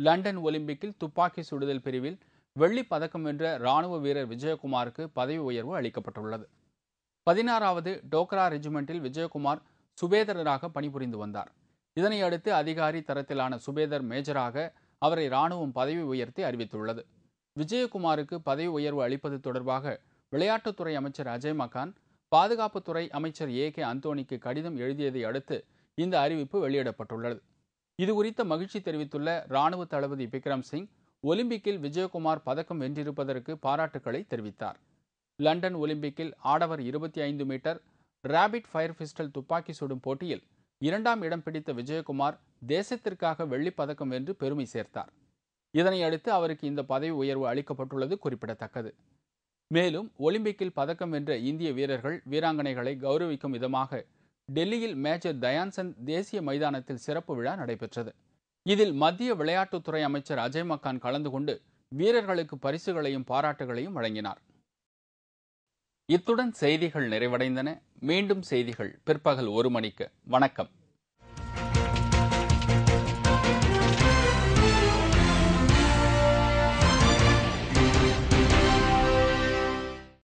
London ஒலிம்பிக்கில் துப்பாக்கி சுடுதல் பிரிவில் வெள்ளிப் பதக்கம் வென்ற ராணுவ வீரர் விஜயகுமாருக்கு பதவி உயர்வு அளிக்கப்பட்டுள்ளது. 16வது டோக்ரா ரெஜிமெண்டில் விஜயகுமார் சுபேதராக பணிபுரிந்து வந்தார். இதனையடுத்து அதிகாரி தரத்திலான சுபேதர் மேஜராக அவரை ராணுவம் பதவி உயர்த்தி அறிவித்துள்ளது. விஜயகுமாருக்கு பதவி உயர்வு அளிப்பது தொடர்பாக விளையாட்டுத்துறை அமைச்சர் அஜய் மக்கான் பாதுகாப்புத்துறை அமைச்சர் ஏ.கே. அந்தோணிக்கு கடிதம் எழுதியதை அடுத்து இந்த அறிவிப்பு வெளியிடப்பட்டுள்ளது. இதுகுறித்த மகிழ்ச்சி தெரிவித்துள்ள ராணுவ தளபதி விக்ரம் சிங், ஒலிம்பிக்கில் விஜயகுமார் பதக்கம் வென்றிருப்பதற்கு பாராட்டுக்களை தெரிவித்தார். லண்டன் ஒலிம்பிக்கில் ஆடவர் 25 மீட்டர் ரேபிட் ஃபயர் பிஸ்டல் துப்பாக்கி சுடும் போட்டியில் 2ஆம் இடம் பிடித்த விஜயகுமார் தேசத்திற்காக வெள்ளிப் பதக்கம் வென்று பெருமை சேர்த்தார். இதனையடுத்து அவருக்கு இந்த பதவி உயர்வு அளிக்கப்பட்டுள்ளது குறிப்பிடத்தக்கது. மேலும் ஒலிம்பிக்கில் பதக்கம் வென்ற இந்திய வீரர்கள், வீராங்கனைகளை கௌரவிக்கும் விதமாக டெல்லியில் மேஜர் தயான்சந்த் தேசிய மைதானத்தில் சிறப்பு விழா நடைபெற்றது. இதில் மத்திய விளையாட்டுத்துறை அமைச்சர் அஜய் மக்கான் கலந்து கொண்டு வீரர்களுக்கு பரிசுகளையும் பாராட்டுகளையும் வழங்கினார். இத்துடன் செய்திகள் நிறைவடைந்தன. மீண்டும் செய்திகள் பிற்பகல் 1 மணிக்கு. வணக்கம்.